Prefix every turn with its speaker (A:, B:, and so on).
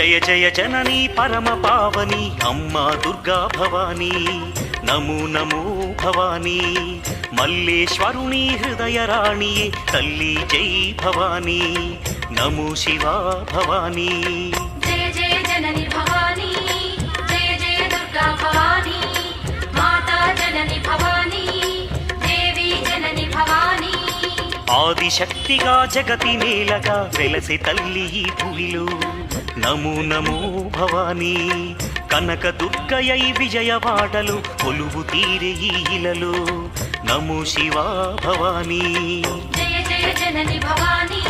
A: జయ జయ జననీ పరమ పావని అమ్మా దుర్గా భవానీ నమో నమో భవానీ మల్లేశ్వరుని హృదయ రాణియే తల్లి జై భవానీ నమో శివా భవానీ
B: జయ జయ జనని భవానీ జయ జయ దుర్గా భవానీ మాతా జనని భవానీ దేవి జనని భవానీ
A: ఆదిశక్తిగా జగతి నేలగా వెలసి తల్లి ఈ భూమిలో నమో నమో భవానీ కనక దుర్గయై విజయవాడలు కొలువు తీరే ఈ ఇలలో నమో శివా భవానీ
B: జయ జయ జనని భవానీ